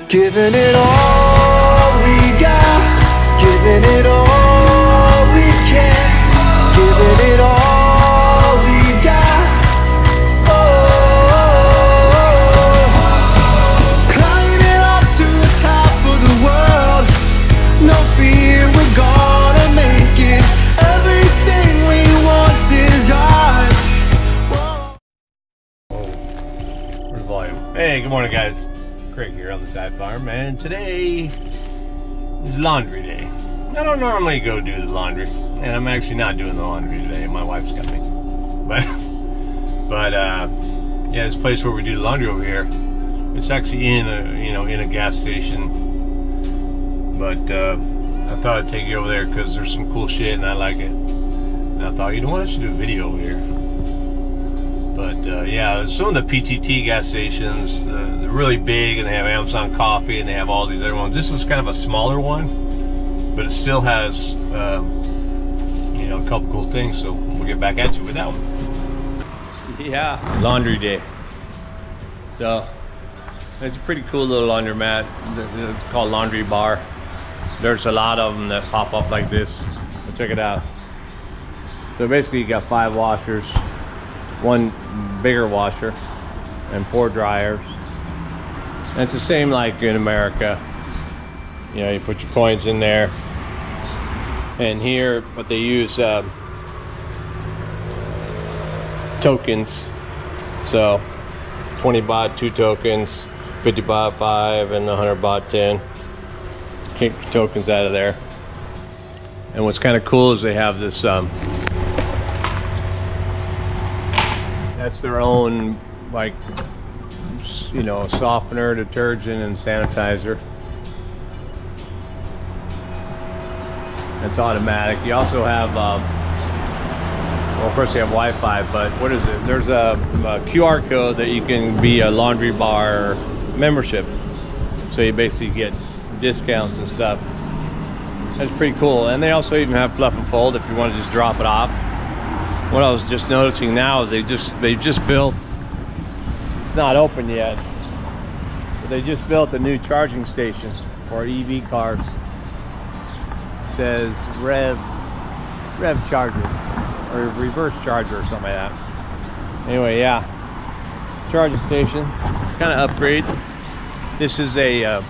Giving it all we got, giving it all we can, giving it all we got. Climbing up to the top of the world, no fear, we're gonna make it. Everything we want is ours. Where's the volume? Hey, good morning, guys. Craig here on the side farm, and today is laundry day. I don't normally go do the laundry, and I'm actually not doing the laundry today. My wife's got me, but yeah, this place where we do the laundry over here, it's actually in a in a gas station. But I thought I'd take you over there because there's some cool shit and I like it. And I thought, you know what, I should do a video over here. But yeah, some of the PTT gas stations, they're really big, and they have Amazon Coffee, and they have all these other ones. This is kind of a smaller one, but it still has, a couple cool things. So we'll get back at you with that one. Yeah, laundry day. So it's a pretty cool little laundromat. It's called Laundry Bar. There's a lot of them that pop up like this. So check it out. So basically, you got 5 washers. 1 bigger washer and 4 dryers. And it's the same like in America. You know, you put your coins in there. And here, what they use, tokens. So 20 baht 2 tokens, 50 baht 5, and 100 baht 10. Kick your tokens out of there. And what's kind of cool is they have this that's their own, like, softener, detergent, and sanitizer. It's automatic. You also have, well, of course you have Wi-Fi, but what is it? There's a QR code that you can be a Laundry Bar membership. So you basically get discounts and stuff. That's pretty cool. And they also even have fluff and fold if you want to just drop it off. What I was just noticing now is they just built, it's not open yet, but they just built a new charging station for EV cars. It says rev charger or reverse charger or something like that. Anyway, yeah, charging station, kind of upgrade. This is a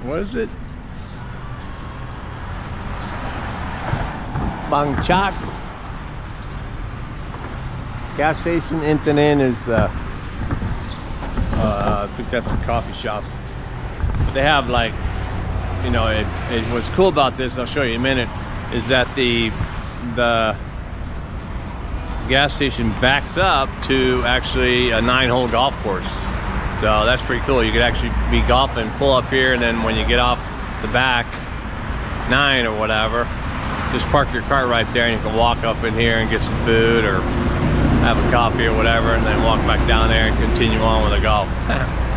what is it? Bangchak gas station. Intanin is the I think that's the coffee shop. But they have, like, what's cool about this, I'll show you in a minute, is that the gas station backs up to actually a 9-hole golf course. So that's pretty cool. You could actually be golfing, pull up here, and then when you get off the back 9 or whatever, just park your car right there, and you can walk up in here and get some food or have a coffee or whatever, and then walk back down there and continue on with the golf.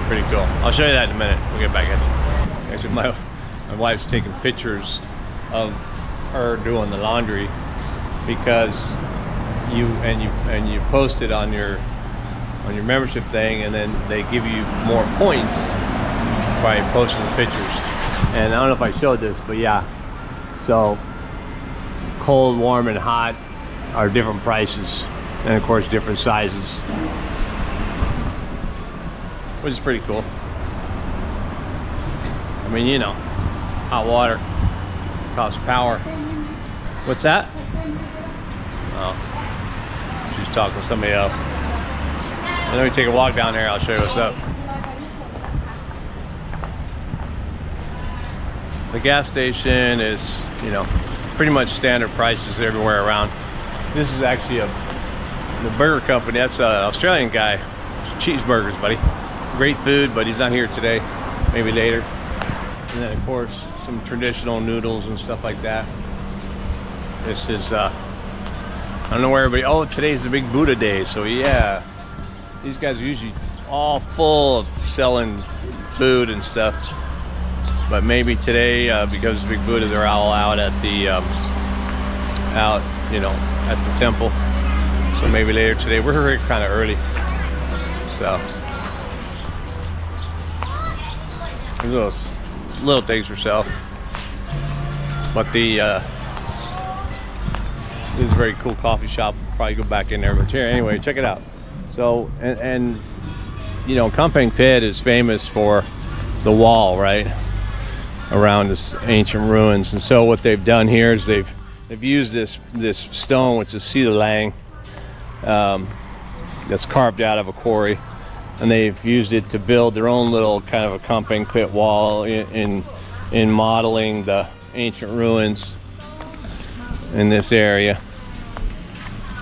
Pretty cool. I'll show you that in a minute. We'll get back at you. Actually, my wife's taking pictures of her doing the laundry because you post it on your membership thing, and then they give you more points by posting the pictures. And I don't know if I showed this, but yeah. So cold, warm, and hot are different prices. And of course different sizes, which is pretty cool. I mean, hot water costs power. What's that? Oh, she's talking to somebody else. And then we take a walk down there. I'll show you what's up. The gas station is, pretty much standard prices everywhere around. This is actually the burger company. That's an Australian guy. Cheeseburgers, buddy. Great food, but he's not here today. Maybe later. And then, of course, some traditional noodles and stuff like that. This is, I don't know where everybody, oh, today's the big Buddha day, so yeah. These guys are usually all full of selling food and stuff. But maybe today, because it's big Buddha, they're all out at the, at the temple. So maybe later today. We're here kind of early, so little things for sale. But the this is a very cool coffee shop. Probably go back in there, but here anyway, check it out. So and you know, Compang Pit is famous for the wall, right, around this ancient ruins. And so what they've done here is they've used this stone, which is cedar lang, that's carved out of a quarry, and they've used it to build their own little kind of a Compang Pit wall in modeling the ancient ruins in this area.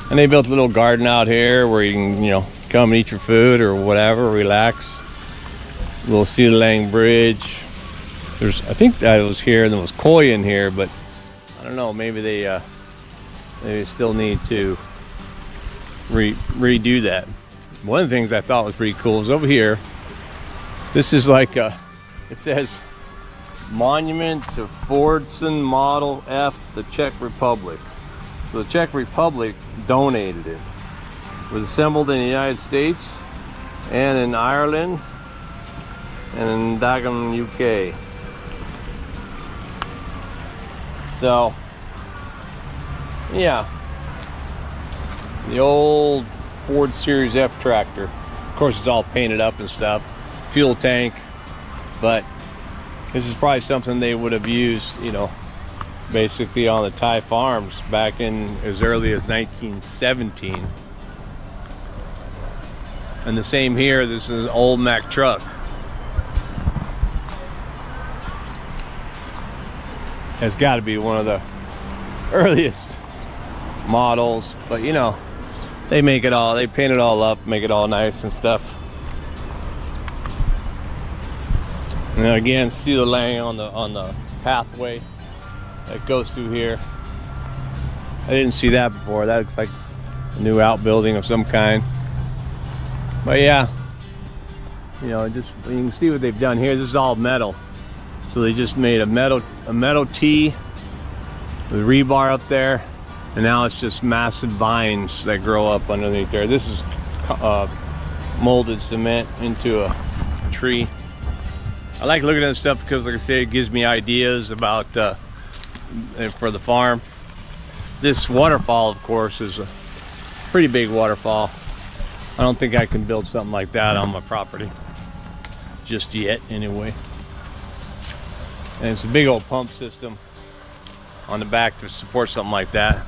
And they built a little garden out here where you can, you know, come and eat your food or whatever, relax. A little cedar lang bridge. There's, I think that was here and there was koi in here, but I don't know, maybe they still need to redo that. One of the things I thought was pretty cool is over here, this is like it says Monument to Fordson Model F, the Czech Republic. So the Czech Republic donated it. It was assembled in the United States and in Ireland and in Dagenham, UK. So yeah, the old Ford Series F tractor. Of course, it's all painted up and stuff. Fuel tank, but this is probably something they would have used, you know, basically on the Thai farms back in as early as 1917. And the same here, this is an old Mack truck. It's got to be one of the earliest models, but you know, they make it all, they paint it all up, make it all nice and stuff. And again, cedar lang on the pathway that goes through here. I didn't see that before. That looks like a new outbuilding of some kind. But yeah, you know, just you can see what they've done here. This is all metal. So they just made a metal T with rebar up there, and now it's just massive vines that grow up underneath there. This is molded cement into a tree. I like looking at this stuff because, like I say, it gives me ideas about for the farm. This waterfall, of course, is a pretty big waterfall. I don't think I can build something like that on my property just yet, anyway. And it's a big old pump system on the back to support something like that.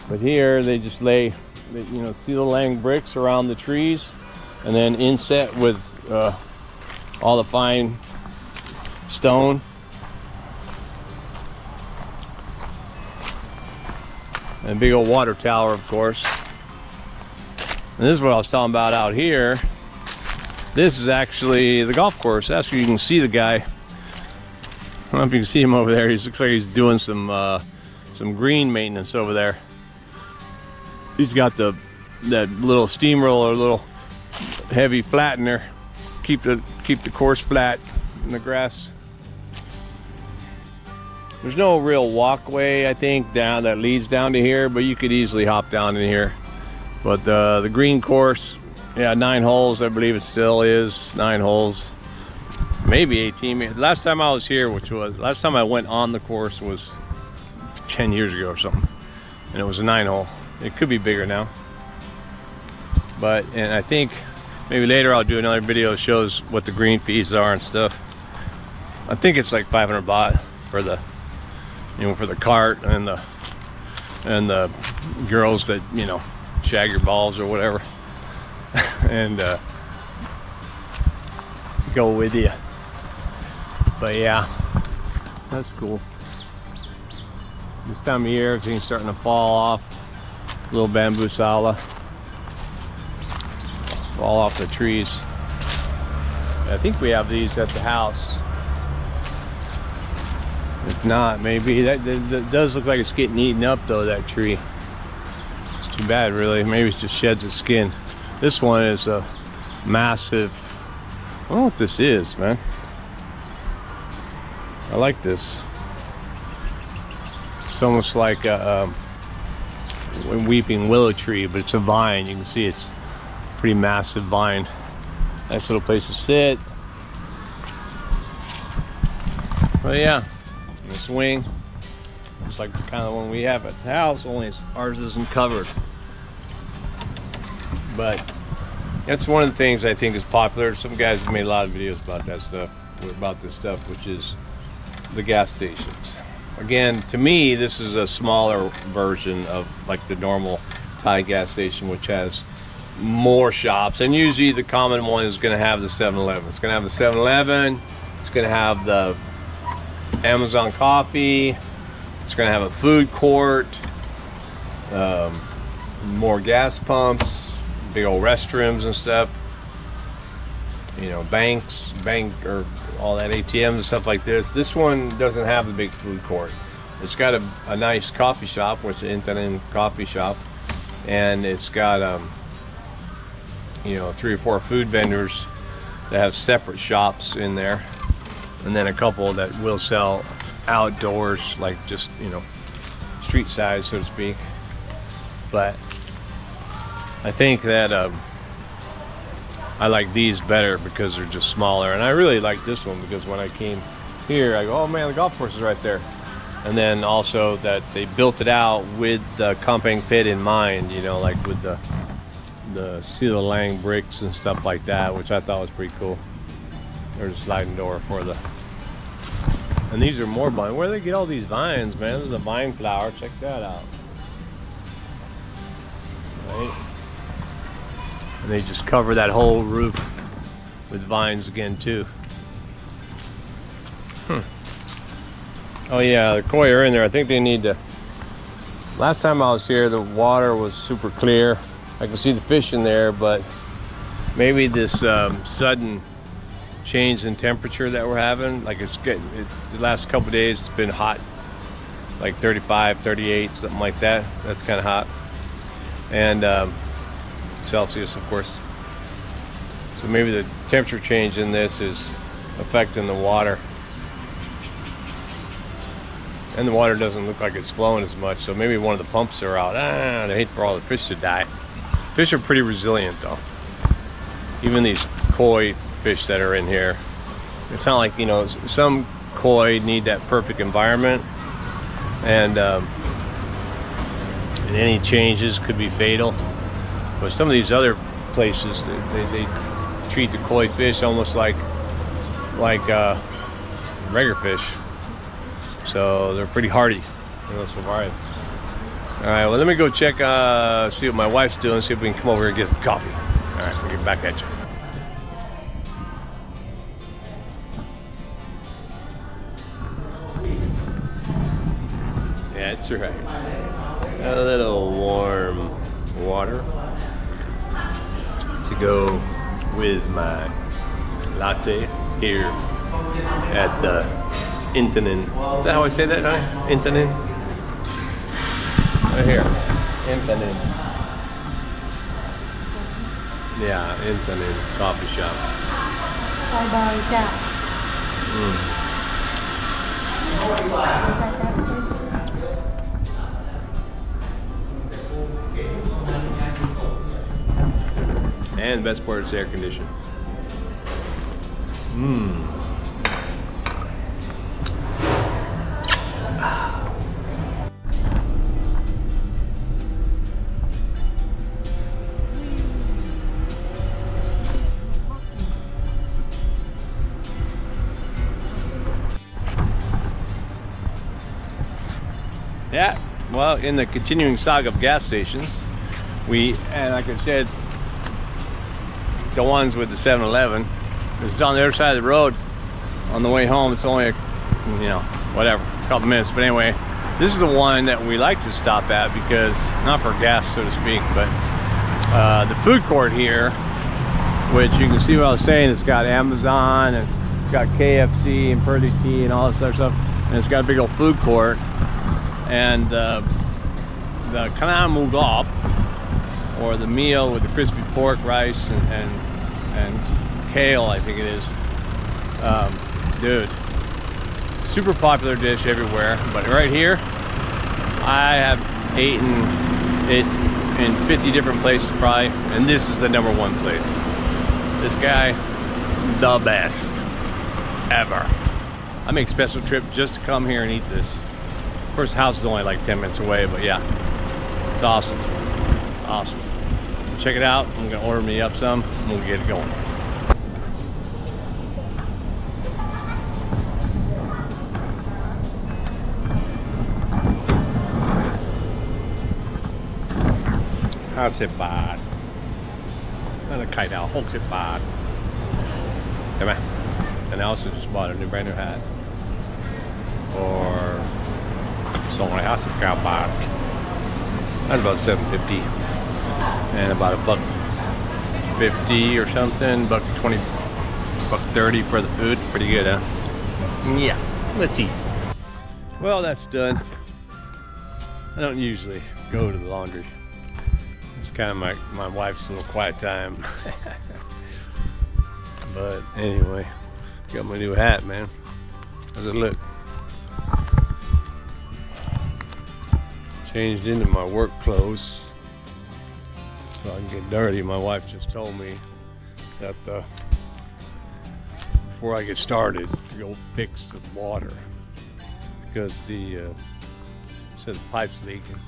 But here they just lay, you know, cedar lang bricks around the trees, and then inset with all the fine stone. And a big old water tower, of course. And this is what I was talking about out here. This is actually the golf course. That's where you can see the guy. I don't know if you can see him over there. He looks like he's doing some green maintenance over there. He's got that little steamroller, little heavy flattener, keep the course flat in the grass. There's no real walkway, I think, down that leads down to here, but you could easily hop down in here. But the green course, yeah, 9 holes, I believe it still is 9 holes, maybe 18. Last time I was here, last time I went on the course was 10 years ago or something, and it was a 9 hole. It could be bigger now, and I think maybe later I'll do another video that shows what the green fees are and stuff. I think it's like 500 baht for the, you know, for the cart and the girls that, you know, shag your balls or whatever and go with you. But yeah, that's cool. This time of year, everything's starting to fall off. Little bamboo sala fall off the trees. I think we have these at the house. If not, maybe that does look like it's getting eaten up though, that tree. It's too bad, really. Maybe it just sheds its skin. This one is a massive, I don't know what this is, man. I like this. It's almost like a weeping willow tree, but it's a vine. You can see it's a pretty massive vine. Nice little place to sit. But yeah, the swing, it's like kind of the one we have at the house, only ours isn't covered. But that's one of the things I think is popular. Some guys have made a lot of videos about that stuff, about this stuff, which is the gas stations. Again, to me, this is a smaller version of like the normal Thai gas station, which has more shops. And usually the common one is going to have the 7-Eleven. It's going to have the 7-Eleven. It's going to have the Amazon coffee. It's going to have a food court, more gas pumps, big old restrooms and stuff, you know, bank or all that ATMs and stuff like this. This one doesn't have the big food court. It's got a nice coffee shop, which is an internet coffee shop, and it's got you know, 3 or 4 food vendors that have separate shops in there, and then a couple that will sell outdoors, like just, you know, street size, so to speak. But I think that I like these better because they're just smaller, and I really like this one because when I came here I go, oh man, the golf course is right there. And then also that they built it out with the camping pit in mind, you know, like with the Sila Lang bricks and stuff like that, which I thought was pretty cool. There's a sliding door for the, and these are more vines. Where do they get all these vines, man? This is a vine flower, check that out. Right? And they just cover that whole roof with vines again too. Oh yeah, the koi are in there. I think they need to, last time I was here the water was super clear. I can see the fish in there, but maybe this sudden change in temperature that we're having, like the last couple of days it's been hot, like 35, 38, something like that. That's kind of hot. And Celsius, of course. So maybe the temperature change in this is affecting the water. And the water doesn't look like it's flowing as much, so maybe one of the pumps are out. I hate for all the fish to die. Fish are pretty resilient though. Even these koi fish that are in here. It's not like, you know, some koi need that perfect environment, and any changes could be fatal. But some of these other places, they treat the koi fish almost like regular fish. So they're pretty hardy, they'll survive. All right, well, let me go check, see what my wife's doing, see if we can come over here and get some coffee. All right, we'll get back at you. Yeah, that's right. A little warm water to go with my latte here at the Intanin. Is that how I say that, huh? Intanin? Right here. Intanin. Yeah, Intanin coffee shop. And the best part is air conditioned. Yeah, well, in the continuing saga of gas stations, and like I said, the ones with the 7-Eleven, it's on the other side of the road. On the way home, it's only you know, whatever, a couple minutes. But anyway, this is the one that we like to stop at because, not for gas, so to speak, but the food court here, which you can see what I was saying, it's got Amazon and it's got KFC and Pearly Tea and all this other stuff, and it's got a big old food court. And the Kana Mugop, or the meal with the crispy pork, rice, and kale, I think it is. Dude, super popular dish everywhere, but right here, I have eaten it in 50 different places probably, and this is the #1 place. This guy, the best ever. I make special trips just to come here and eat this. Of course, the house is only like 10 minutes away, but yeah, it's awesome. Awesome. Check it out. I'm gonna order me up some and we'll get it going. $50 bát. Not a kite out, $60 bát. Come on. And I also just bought a brand new hat for only $50 bát. That's about $7.50 and about $1.50 or something, $1.20, $1.30 for the food. Pretty good, huh? Yeah. Let's eat. Well, that's done. I don't usually go to the laundry. It's kind of my wife's little quiet time. But anyway, got my new hat, man. How's it look? Changed into my work clothes so I can get dirty. My wife just told me that before I get started to go fix the water because the pipe's leaking.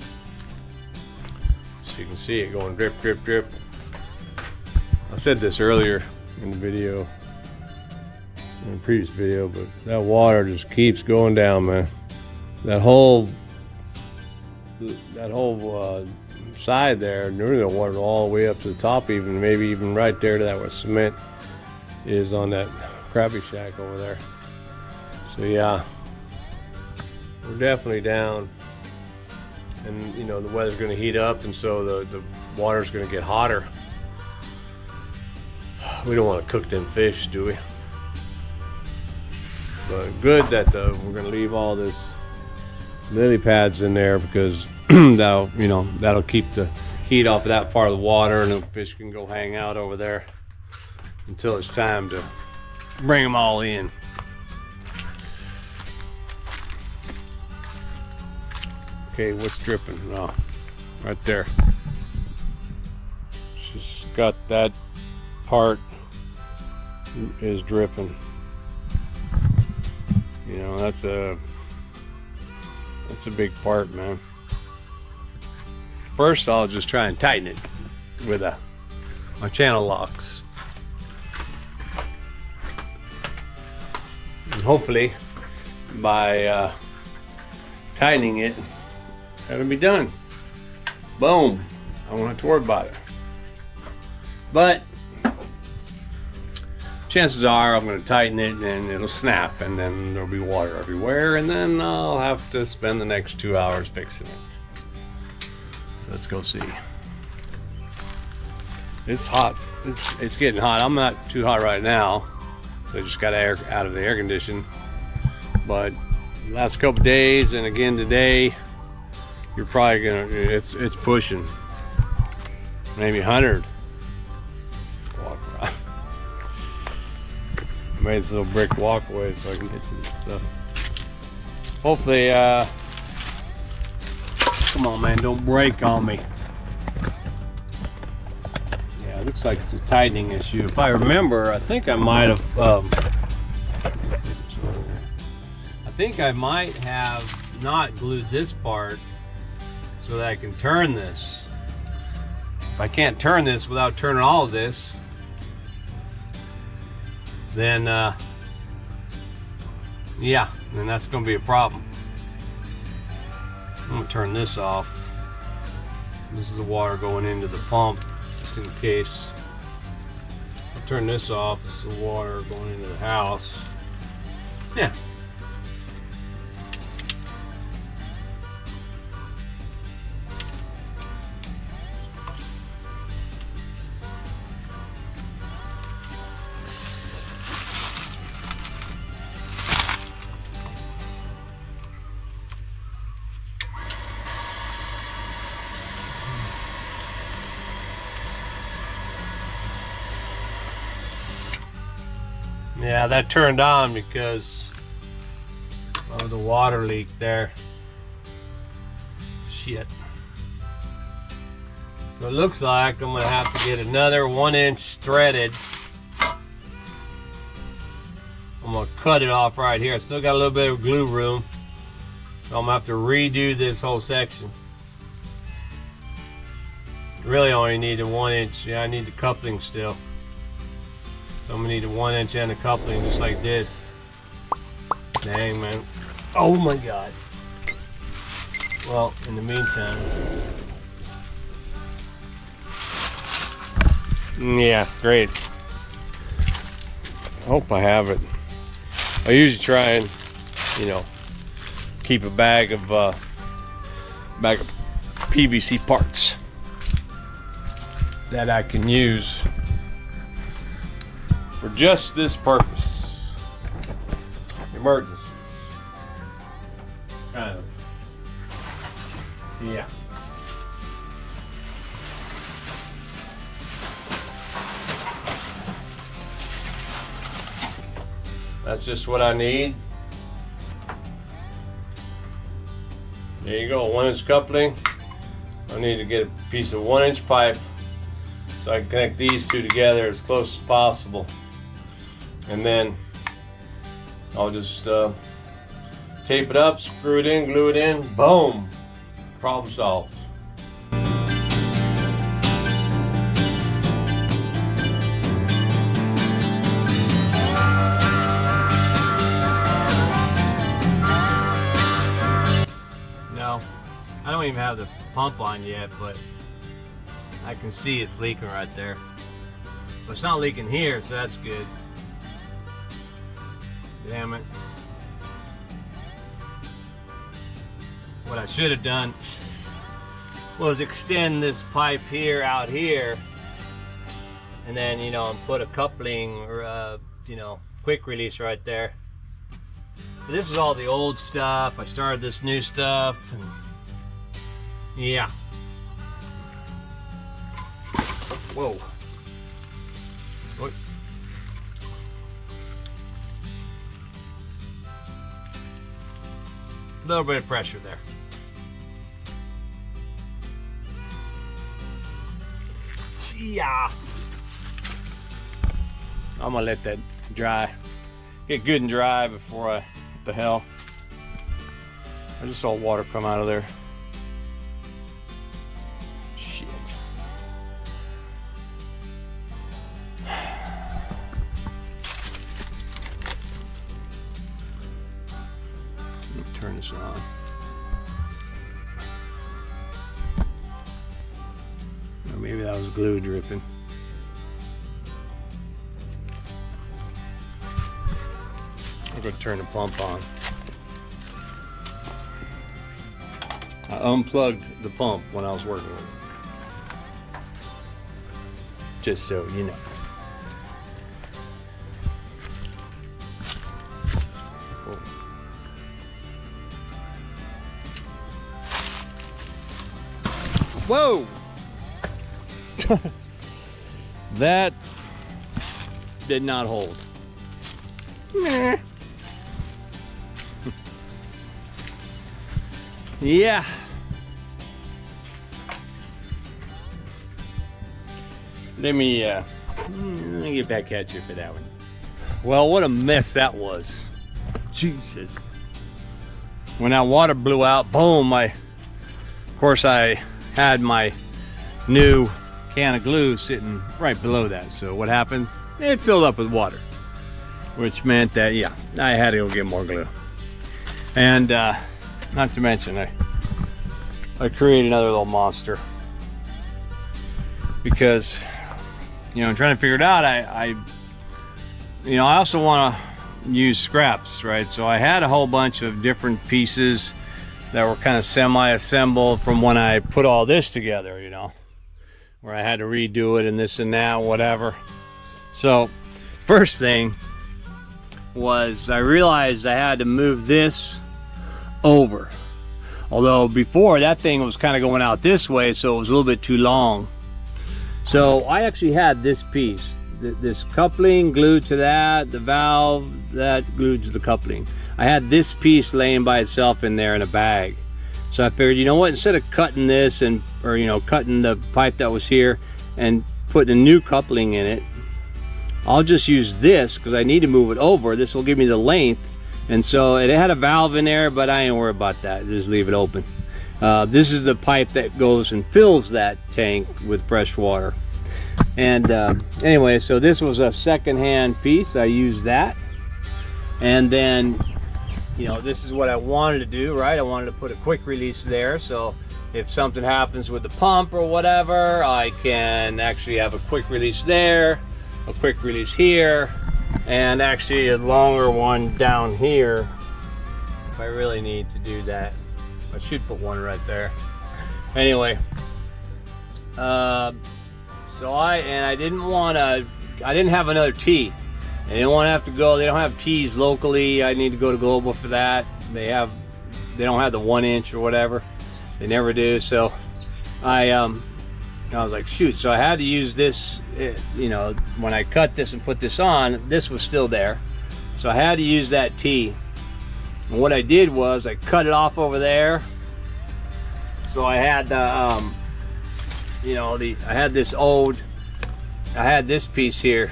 So you can see it going drip, drip, drip. I said this earlier in the video, in the previous video, but that water just keeps going down, man. That whole side there, there's no water all the way up to the top, even maybe even right there to that where cement is on that crappie shack over there. So yeah, we're definitely down, and you know the weather's going to heat up, and so the water's going to get hotter. We don't want to cook them fish, do we? But good that we're going to leave all this lily pads in there because that'll keep the heat off of that part of the water, and the fish can go hang out over there until it's time to bring them all in. Okay, what's dripping? Oh, right there. She's got that part is dripping. You know, that's a big part, man. First, I'll just try and tighten it with my channel locks, and hopefully by tightening it, that'll be done. Boom. I won't have to worry about it. But chances are I'm going to tighten it and it'll snap, and then there'll be water everywhere, and then I'll have to spend the next 2 hours fixing it. So let's go see. It's hot. It's getting hot. I'm not too hot right now, so I just got air out of the air condition. But the last couple days and again today, you're probably gonna, it's pushing maybe 100. I made this little brick walkway so I can get to this stuff. Hopefully, come on, man, don't break on me. Yeah, it looks like it's a tightening issue. If I remember, I think I might have not glued this part so that I can turn this. If I can't turn this without turning all of this, then yeah, then that's gonna be a problem. I'm gonna turn this off. This is the water going into the pump, just in case. I'll turn this off. This is the water going into the house. Yeah. Yeah, that turned on because of the water leak there. Shit. So it looks like I'm gonna have to get another 1-inch threaded I'm gonna cut it off right here. I still got a little bit of glue room, so I'm gonna have to redo this whole section. Really only need a 1 inch. Yeah, I need the coupling still. So I'm gonna need a 1 inch and a coupling just like this. Dang, man. Oh my God. Well, in the meantime. Yeah, great. I hope I have it. I usually try and, you know, keep a bag of PVC parts that I can use for just this purpose. Emergencies. Kind of. Yeah. That's just what I need. There you go, 1 inch coupling. I need to get a piece of 1 inch pipe so I can connect these two together as close as possible. And then I'll just tape it up, screw it in, glue it in, boom, problem solved. No, I don't even have the pump on yet, but I can see it's leaking right there. But it's not leaking here, so that's good. Damn it. What I should have done was extend this pipe here out here, and then, you know, put a coupling or you know, quick release right there. But this is all the old stuff. I started this new stuff, and yeah. Whoa. What? A little bit of pressure there. Yeah. I'm gonna let that dry, get good and dry before what the hell. I just saw water come out of there. Shit. Let me turn this on. Or maybe that was glue dripping. I'm going to turn the pump on. I unplugged the pump when I was working with it. Just so you know. Whoa! That did not hold. Yeah. Let me get back at you for that one. Well, what a mess that was. Jesus. When that water blew out, boom, of course I had my new can of glue sitting right below that. So what happened? It filled up with water, which meant that, yeah, I had to go get more glue. And not to mention, I created another little monster because, you know, I'm trying to figure it out. I also want to use scraps, right? So I had a whole bunch of different pieces that were kind of semi-assembled from when I put all this together, you know, where I had to redo it and this and that, whatever. So first thing was I realized I had to move this over. Although before that thing was kind of going out this way, so it was a little bit too long. So I actually had this piece, this coupling glued to that, the valve that glued to the coupling. I had this piece laying by itself in there in a bag. So I figured, you know what, instead of cutting this or you know, cutting the pipe that was here and putting a new coupling in it, I'll just use this because I need to move it over. This will give me the length. And so it had a valve in there, but I ain't worried about that. Just leave it open. This is the pipe that goes and fills that tank with fresh water. And anyway, so this was a second-hand piece. I used that. And then, you know, this is what I wanted to do, right? I wanted to put a quick release there, so if something happens with the pump or whatever, I can actually have a quick release there, a quick release here, and actually a longer one down here if I really need to do that. I should put one right there. Anyway, so I didn't have another T. I didn't want to have to go. They don't have T's locally. I need to go to Global for that. They don't have the 1 inch or whatever. They never do. So I was like, shoot. So I had to use this. You know, when I cut this and put this on, this was still there. So I had to use that T. And what I did was I cut it off over there. So I had the, you know, I had this piece here.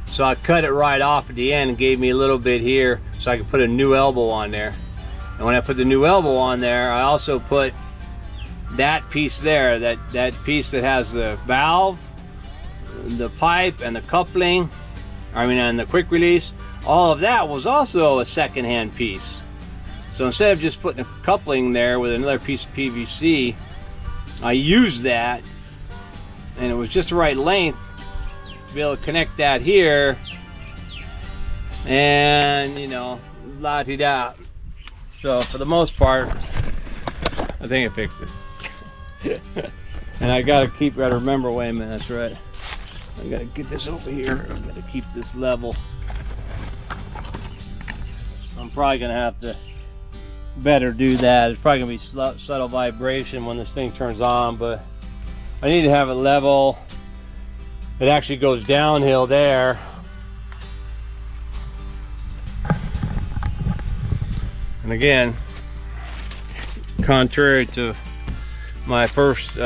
So I cut it right off at the end and gave me a little bit here so I could put a new elbow on there. And when I put the new elbow on there, I also put that piece there, that piece that has the valve, the pipe, and the coupling, and the quick release. All of that was also a second-hand piece. So instead of just putting a coupling there with another piece of PVC, I used that, and it was just the right length to be able to connect that here, and you know, la-di-da. So for the most part, I think I fixed it. And I gotta remember, wait a minute, that's right. I gotta get this over here. I gotta keep this level. I'm probably gonna have to better do that. It's probably gonna be subtle vibration when this thing turns on, but I need to have it level. It actually goes downhill there. And again, contrary to my first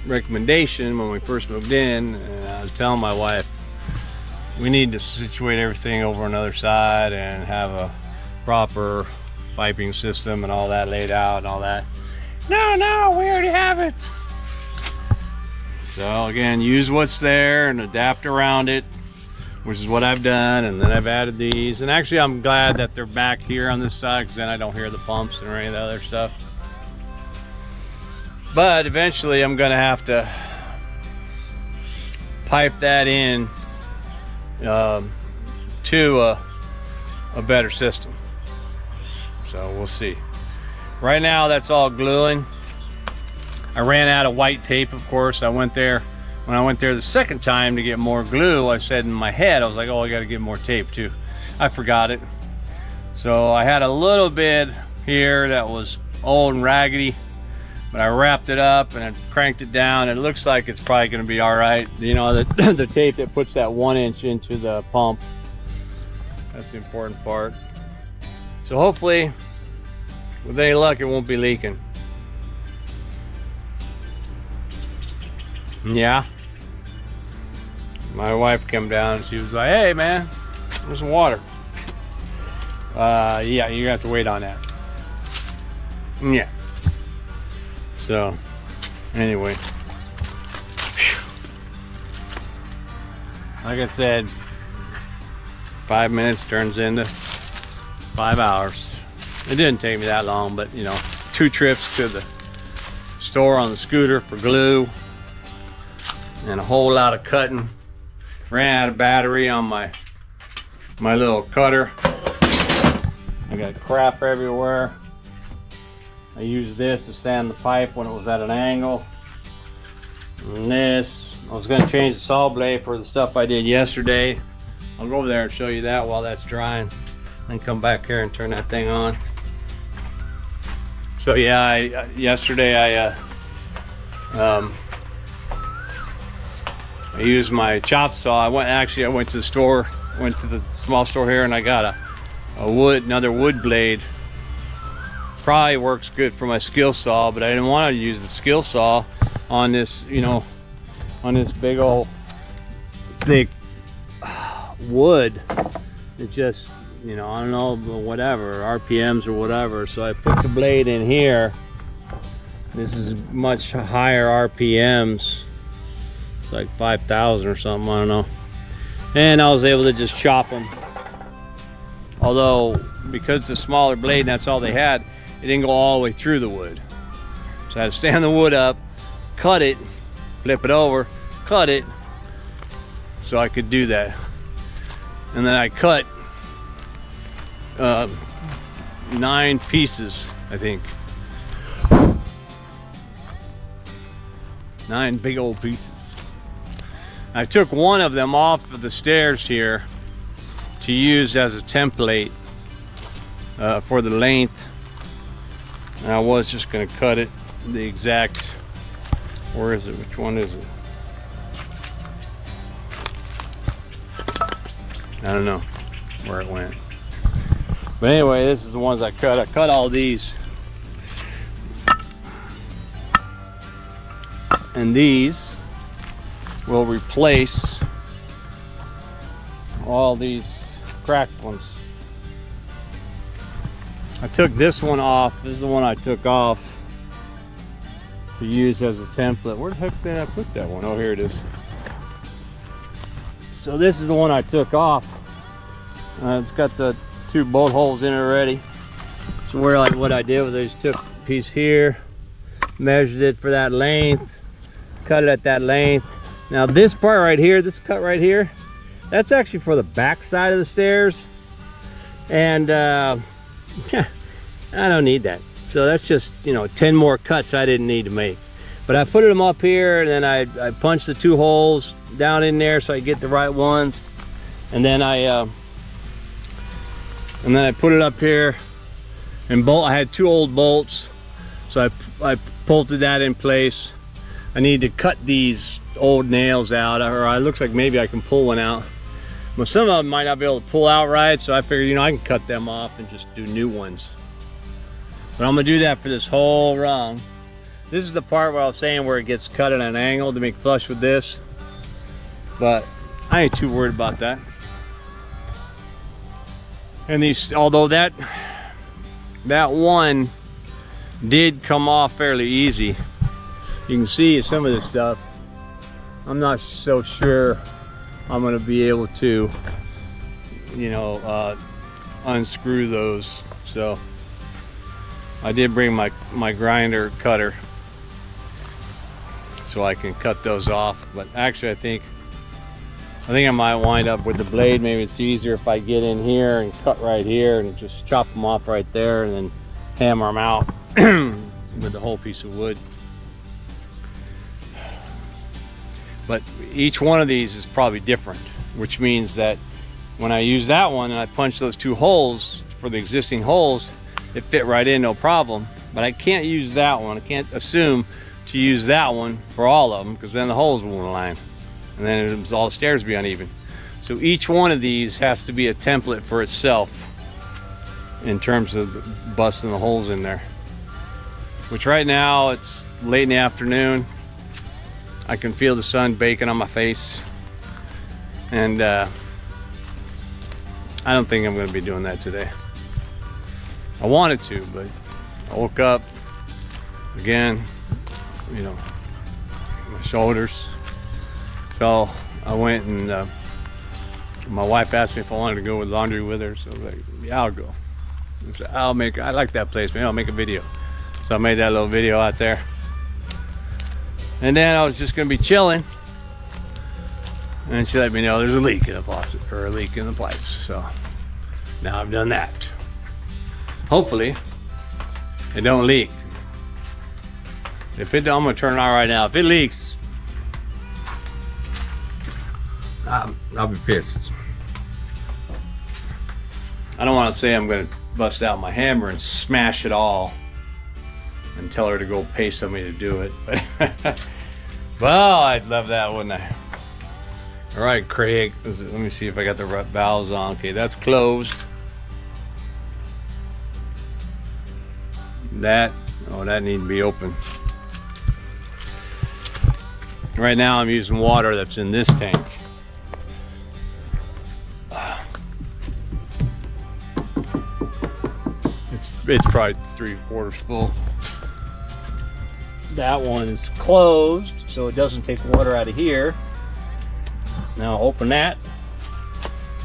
recommendation when we first moved in, I was telling my wife we need to situate everything over on the other side and have a proper piping system and all that laid out and all that. No, we already have it. So again, use what's there and adapt around it, which is what I've done. And then I've added these, and actually I'm glad that they're back here on this side, because then I don't hear the pumps or any of the other stuff. But eventually I'm gonna have to pipe that in to a better system. So we'll see. Right now that's all gluing. I ran out of white tape, of course. When I went there the second time to get more glue, I said in my head, I was like, oh, I gotta get more tape too. I forgot it. So I had a little bit here that was old and raggedy, but I wrapped it up and I cranked it down. It looks like it's probably gonna be all right. You know, the tape that puts that 1 inch into the pump. That's the important part. So hopefully, with any luck, it won't be leaking. Yeah. My wife came down and she was like, hey man, there's some water. Yeah, you're gonna have to wait on that. Yeah. So, anyway. Like I said, 5 minutes turns into 5 hours. It didn't take me that long, but you know, 2 trips to the store on the scooter for glue and a whole lot of cutting. Ran out of battery on my little cutter. I got crap everywhere. I used this to sand the pipe when it was at an angle. And this, I was gonna change the saw blade for the stuff I did yesterday. I'll go over there and show you that while that's drying, and come back here and turn that thing on. So yeah, yesterday I used my chop saw. I went to the store, went to the small store here, and I got another wood blade. Probably works good for my skill saw, but I didn't want to use the skill saw on this, you know, on this big wood. It just, you know, I don't know, whatever, RPMs or whatever. So I put the blade in here. This is much higher RPMs. It's like 5,000 or something, I don't know. And I was able to just chop them. Although, because it's a smaller blade and that's all they had, it didn't go all the way through the wood. So I had to stand the wood up, cut it, flip it over, cut it, so I could do that. And then I cut 9 pieces, I think. 9 big old pieces. I took one of them off of the stairs here to use as a template for the length. And I was just going to cut it the exact, where is it, which one is it? I don't know where it went. But anyway, this is the ones I cut. I cut all these. And these will replace all these cracked ones. I took this one off. This is the one I took off to use as a template. Where the heck did I put that one? Oh, here it is. So this is the one I took off. It's got the 2 bolt holes in it already. So what I did was I just took a piece here, measured it for that length, cut it at that length. Now this part right here, this cut right here, that's actually for the back side of the stairs. And I don't need that. So that's just, you know, 10 more cuts I didn't need to make. But I put them up here, and then I punched the 2 holes down in there so I get the right ones. And then I put it up here and I had 2 old bolts, so I bolted that in place. I need to cut these old nails out, or it looks like maybe I can pull one out. Well, some of them might not be able to pull out right, so I figured, you know, I can cut them off and just do new ones. But I'm gonna do that for this whole rung. This is the part where I was saying where it gets cut at an angle to make flush with this. But I ain't too worried about that. And these, although that one did come off fairly easy. You can see some of this stuff. I'm not so sure I'm gonna be able to, you know, unscrew those. So I did bring my grinder cutter so I can cut those off. But actually I think I might wind up with the blade. Maybe it's easier if I get in here and cut right here and just chop them off right there and then hammer them out with the whole piece of wood. But each one of these is probably different, which means that when I use that one and I punch those 2 holes for the existing holes, it fit right in, no problem. But I can't use that one. I can't assume to use that one for all of them, because then the holes won't align. And then all the stairs will be uneven. So each one of these has to be a template for itself in terms of busting the holes in there. Which right now, it's late in the afternoon. I can feel the sun baking on my face. And I don't think I'm gonna be doing that today. I wanted to, but I woke up again, you know, my shoulders. So I went and my wife asked me if I wanted to go with laundry with her. So I was like, yeah, I'll go. So I like that place, man. I'll make a video. So I made that little video out there. And then I was just gonna be chilling. And she let me know there's a leak in the faucet, or a leak in the pipes. So now I've done that. Hopefully it don't leak. If it don't, I'm gonna turn it on right now. If it leaks, I'll be pissed. I don't want to say I'm gonna bust out my hammer and smash it all and tell her to go pay somebody to do it, but well, I'd love that, wouldn't I? All right, Craig, let me see if I got the right valves on. Okay, that's closed. That needs to be open. Right now I'm using water that's in this tank. it's probably 3/4 full. That one is closed, so it doesn't take water out of here. Now open that,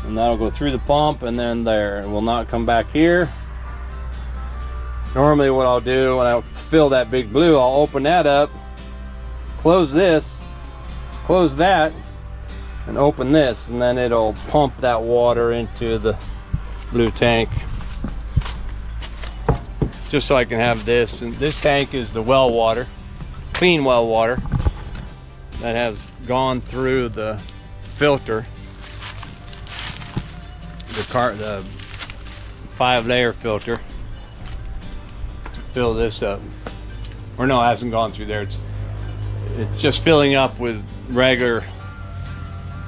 and that'll go through the pump, and then there. It will not come back here. Normally what I'll do when I fill that big blue, I'll open that up, close this, close that, and open this, and then it'll pump that water into the blue tank. Just so I can have this. And this tank is the well water, clean well water that has gone through the filter, the 5-layer filter, to fill this up. Or no, it hasn't gone through there. It's just filling up with regular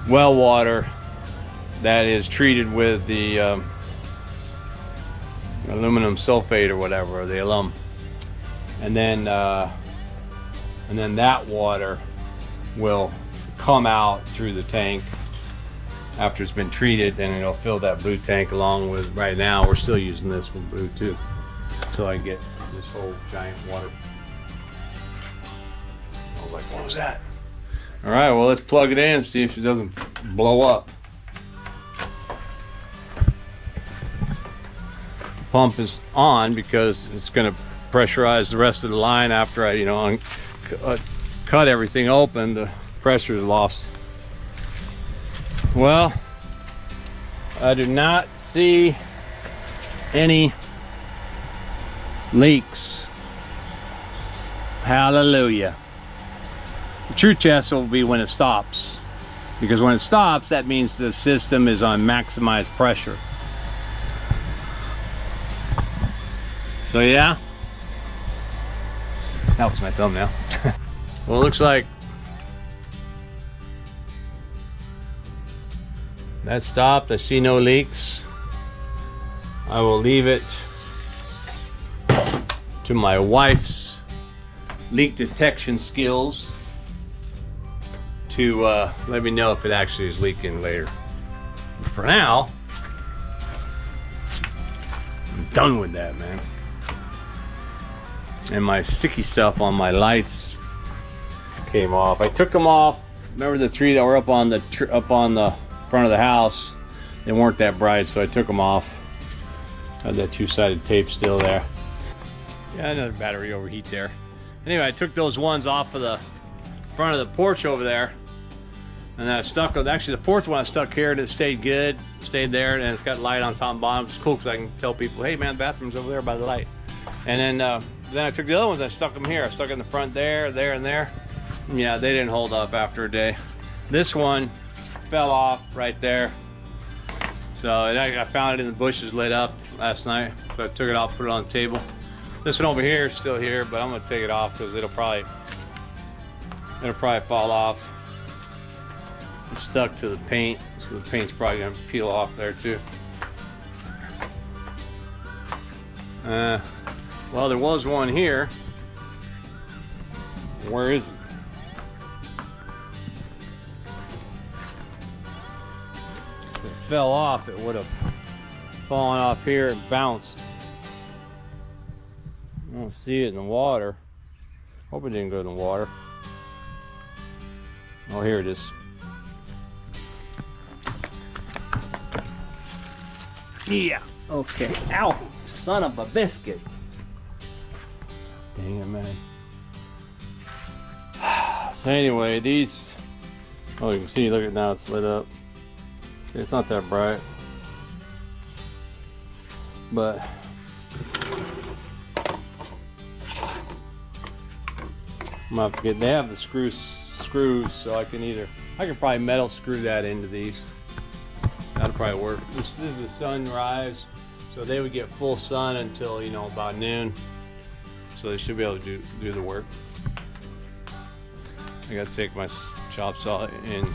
well water that is treated with the aluminum sulfate or whatever, or the alum, and then that water will come out through the tank after it's been treated, and it'll fill that blue tank along with. Right now we're still using this one blue too, so I get this whole giant water. I was like, what was that? All right, well, let's plug it in and see if it doesn't blow up. Pump is on because it's going to pressurize the rest of the line after I, cut everything open. The pressure is lost. Well, I do not see any leaks. Hallelujah. The true test will be when it stops, because when it stops, that means the system is on maximized pressure. So yeah, that was my thumbnail. Well, it looks like that stopped. I see no leaks. I will leave it to my wife's leak detection skills to let me know if it actually is leaking later. But for now, I'm done with that, man. And my sticky stuff on my lights came off. I took them off. Remember the 3 that were up on the front of the house? They weren't that bright, so I took them off. Had that 2-sided tape still there. Yeah, another battery overheat there. Anyway, I took those ones off of the front of the porch over there, and I stuck them. Actually, the 4th one I stuck here, and it stayed good, stayed there, and it's got light on top and bottom. It's cool because I can tell people, hey man, the bathroom's over there by the light. And then I took the other ones, I stuck them here. I stuck in the front there, and there. Yeah, they didn't hold up after a day. This one fell off right there. So I found it in the bushes lit up last night. So I took it off, put it on the table. This one over here is still here, but I'm gonna take it off because it'll probably fall off. It's stuck to the paint, so the paint's probably gonna peel off there too. Well, there was one here. Where is it? If it fell off, it would have fallen off here and bounced. I don't see it in the water. Hope it didn't go in the water. Oh, here it is. Yeah, okay. Ow, son of a biscuit. Dang it, man. So anyway, these, oh, you can see, look at it now, it's lit up. It's not that bright, but I'm gonna have to get, they have the screws, so I can probably metal screw that into these. That'll probably work. This is the sunrise, so they would get full sun until, about noon. So they should be able to do the work. I gotta take my chop saw in.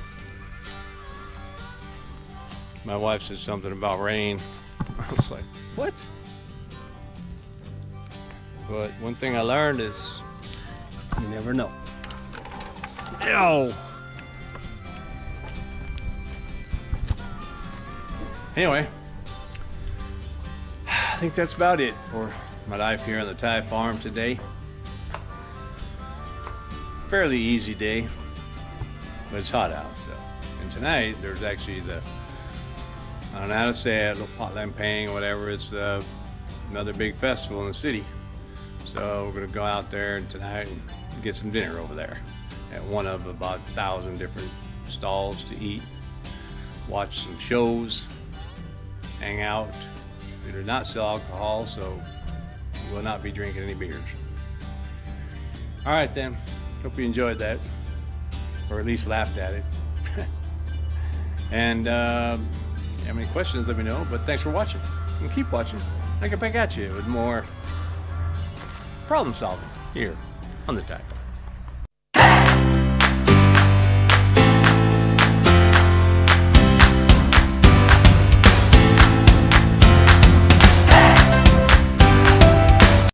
My wife said something about rain. I was like, what? But one thing I learned is you never know. Ow! Anyway, I think that's about it for My life here on the Thai farm today. Fairly easy day, but it's hot out. So, and tonight there's actually the, I don't know how to say it, Pot Lampang or whatever. It's another big festival in the city. So we're gonna go out there tonight and get some dinner over there at one of about 1,000 different stalls to eat, watch some shows, hang out. We do not sell alcohol, so we will not be drinking any beers. All right then, hope you enjoyed that, or at least laughed at it. And if you have any questions, let me know, but thanks for watching, and keep watching. I'll get back at you with more problem solving here on the Thai Farm.